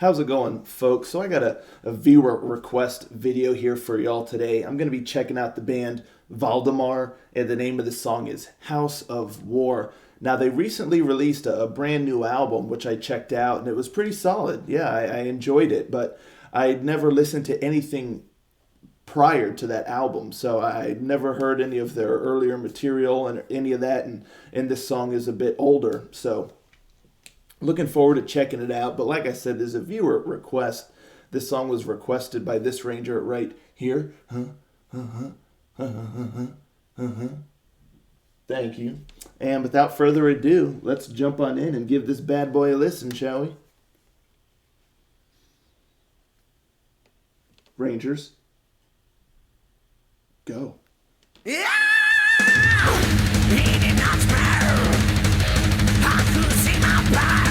How's it going, folks? So I got a viewer request video here for y'all today. I'm going to be checking out the band Vhaldemar, and the name of the song is House of War. Now, they recently released a brand new album, which I checked out, and it was pretty solid. Yeah, I enjoyed it, but I'd never listened to anything prior to that album, so I'd never heard any of their earlier material and any of that, and this song is a bit older, so looking forward to checking it out. But like I said, there's a viewer request. This song was requested by this ranger right here. Thank you. And without further ado, let's jump on in and give this bad boy a listen, shall we? Rangers, go. Yeah! He did not spare. I could see my past.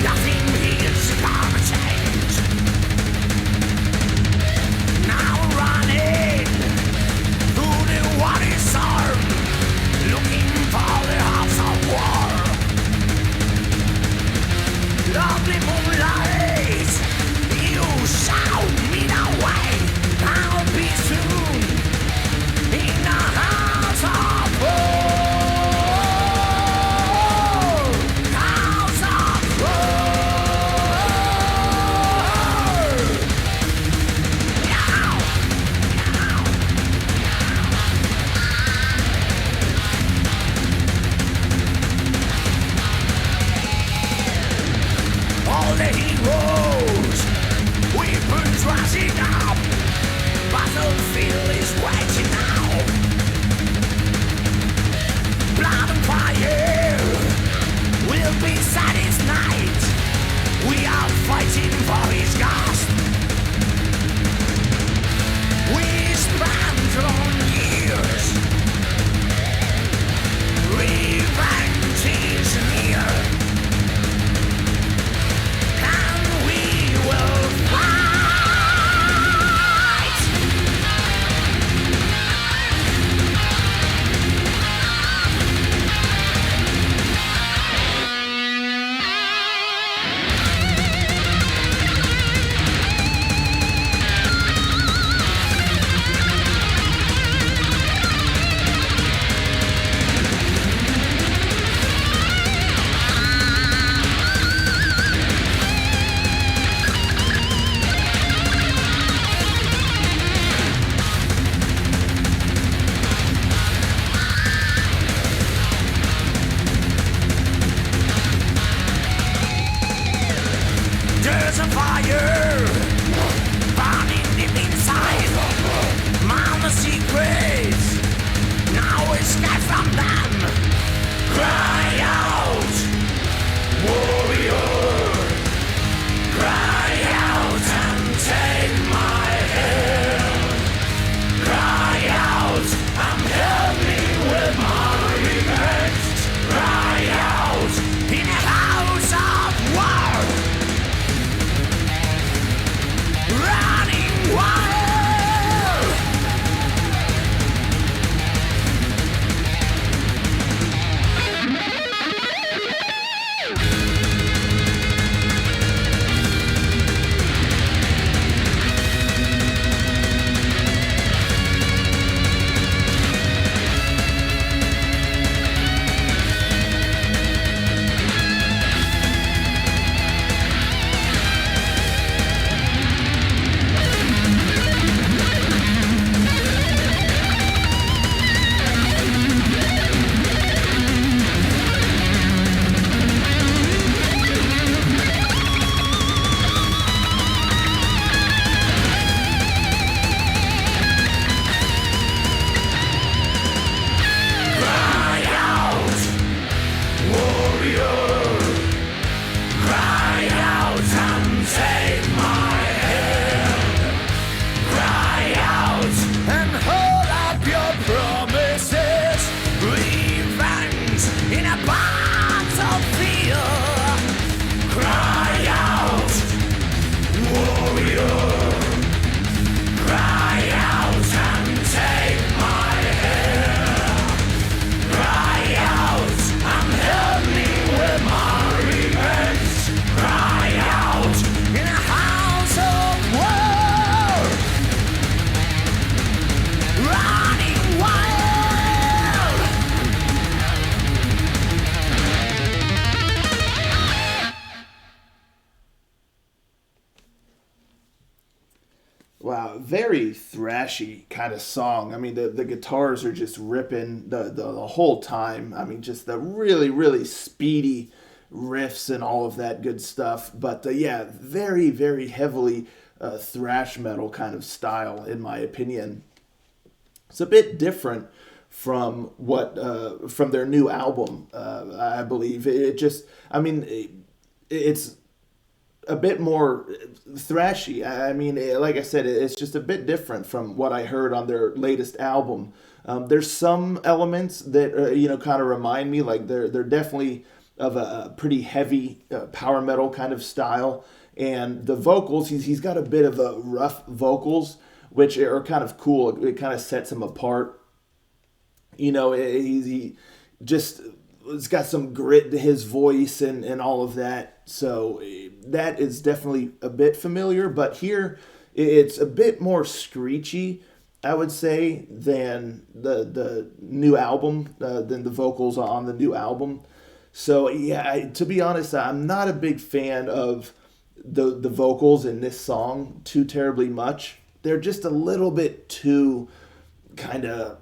Nothing is gonna change. Now running through the water storm, looking for the house of war. Lovely moonlight, you shout me the way. I'll be soon in the house of war. House of war. Now, now, all the heroes, weapons rising up. Battlefield is waiting now. Blood and fire will be Saturday's night. We are fighting for his ghost. We spent long years. Revenge is near. And we will fight. There's a fire burning deep inside. Mama secrets, now escape from them. Cry out, warrior. Cry out and take my hand. Cry out and help me with my revenge. Cry out in a house of war. Running wild. Wow, very thrashy kind of song. I mean, the guitars are just ripping the whole time. I mean, just the really, really speedy riffs and all of that good stuff. But yeah, very, very heavily thrash metal kind of style, in my opinion. It's a bit different from what from their new album. I believe it just. I mean, it's a bit more thrashy. I mean, like I said, it's just a bit different from what I heard on their latest album. There's some elements that kind of remind me, like they're definitely of a pretty heavy power metal kind of style, and the vocals he's got a bit of a rough vocals, which are kind of cool. It kind of sets him apart. He just it's got some grit to his voice and all of that. So that is definitely a bit familiar, but here it's a bit more screechy, I would say, than the new album, than the vocals on the new album. So yeah, to be honest, I'm not a big fan of the vocals in this song too terribly much. They're just a little bit too kind of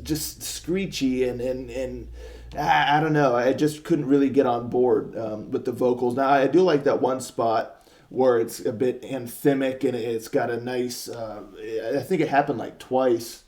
just screechy and I don't know. I just couldn't really get on board with the vocals. Now I do like that one spot where it's a bit anthemic and it's got a nice. I think it happened like twice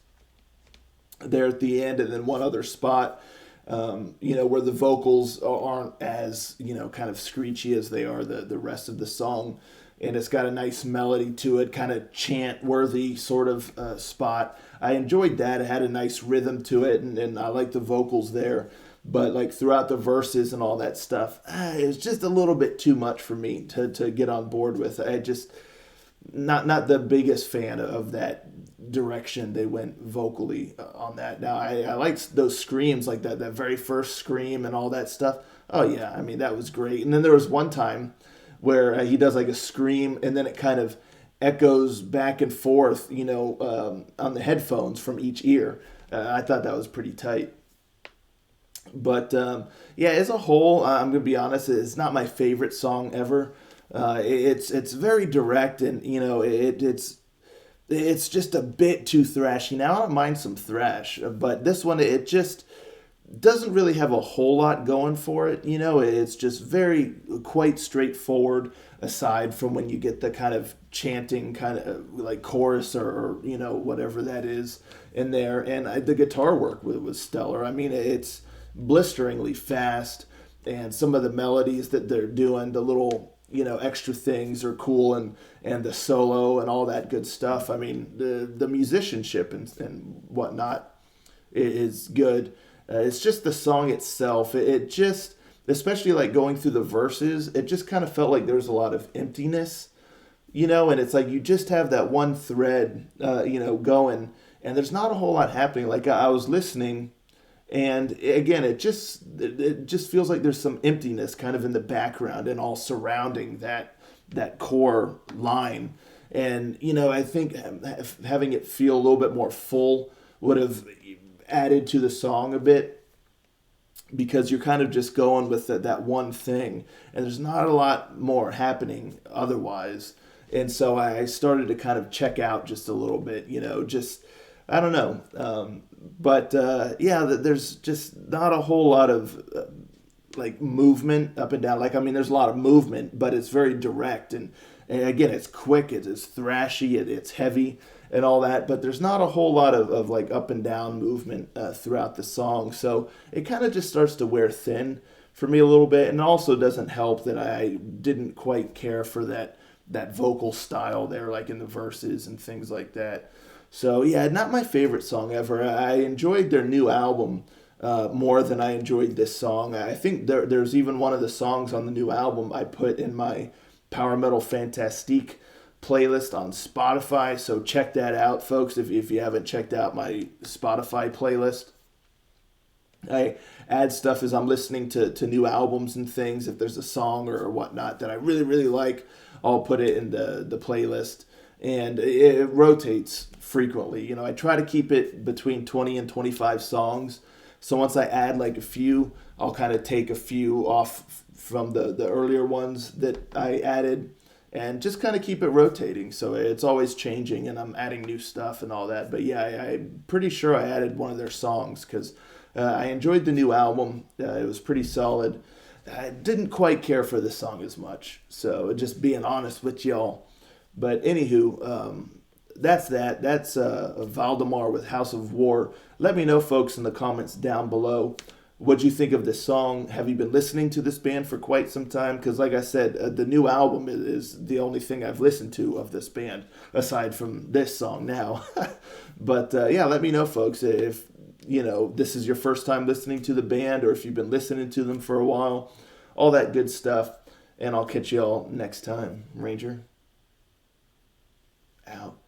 there at the end, and then one other spot. Where the vocals aren't as kind of screechy as they are the rest of the song, and it's got a nice melody to it, kind of chant worthy sort of spot. I enjoyed that. It had a nice rhythm to it, and I like the vocals there. But like throughout the verses and all that stuff, it was just a little bit too much for me to get on board with. I just not the biggest fan of that direction they went vocally on that. Now I liked those screams, like that very first scream and all that stuff. Oh yeah, I mean that was great. And then there was one time where he does like a scream and then it kind of echoes back and forth, on the headphones from each ear. I thought that was pretty tight. But yeah, as a whole, I'm gonna be honest, it's not my favorite song ever. It's very direct, and it's just a bit too thrashy. Now I don't mind some thrash, but this one it just doesn't really have a whole lot going for it. It's just very quite straightforward. Aside from when you get the kind of chanting, kind of like chorus or whatever that is in there, and the guitar work was stellar. I mean, it's blisteringly fast, and some of the melodies that they're doing, the little extra things are cool, and the solo and all that good stuff. I mean, the musicianship and whatnot is good. It's just the song itself. It just, especially like going through the verses, it just kind of felt like there was a lot of emptiness, and it's like you just have that one thread, going, and there's not a whole lot happening. Like I was listening. And again, it just feels like there's some emptiness kind of in the background and all surrounding that core line. And I think having it feel a little bit more full would have added to the song a bit, because you're kind of just going with that one thing, and there's not a lot more happening otherwise. And so I started to kind of check out just a little bit, just I don't know. Yeah, there's just not a whole lot of like movement up and down. Like, I mean, there's a lot of movement, but it's very direct. And again, it's quick, it's thrashy, it's heavy and all that. But there's not a whole lot of like up and down movement throughout the song. So it kind of just starts to wear thin for me a little bit. And it also doesn't help that I didn't quite care for that vocal style there, like in the verses and things like that. So yeah, not my favorite song ever. I enjoyed their new album more than I enjoyed this song. I think there's even one of the songs on the new album I put in my Power Metal Fantastique playlist on Spotify. So check that out, folks, if you haven't checked out my Spotify playlist. I add stuff as I'm listening to new albums and things. If there's a song or whatnot that I really, really like, I'll put it in the playlist. And it rotates frequently. I try to keep it between 20 and 25 songs. So once I add like a few, I'll kind of take a few off from the earlier ones that I added and just kind of keep it rotating. So it's always changing, and I'm adding new stuff and all that. But yeah, I'm pretty sure I added one of their songs because I enjoyed the new album. It was pretty solid. I didn't quite care for this song as much. So just being honest with y'all. But anywho, that's that. That's Vhaldemar with House of War. Let me know, folks, in the comments down below. What'd you think of this song? Have you been listening to this band for quite some time? Because like I said, the new album is the only thing I've listened to of this band, aside from this song now. But yeah, let me know, folks, if this is your first time listening to the band, or if you've been listening to them for a while. All that good stuff. And I'll catch y'all next time. Ranger, out.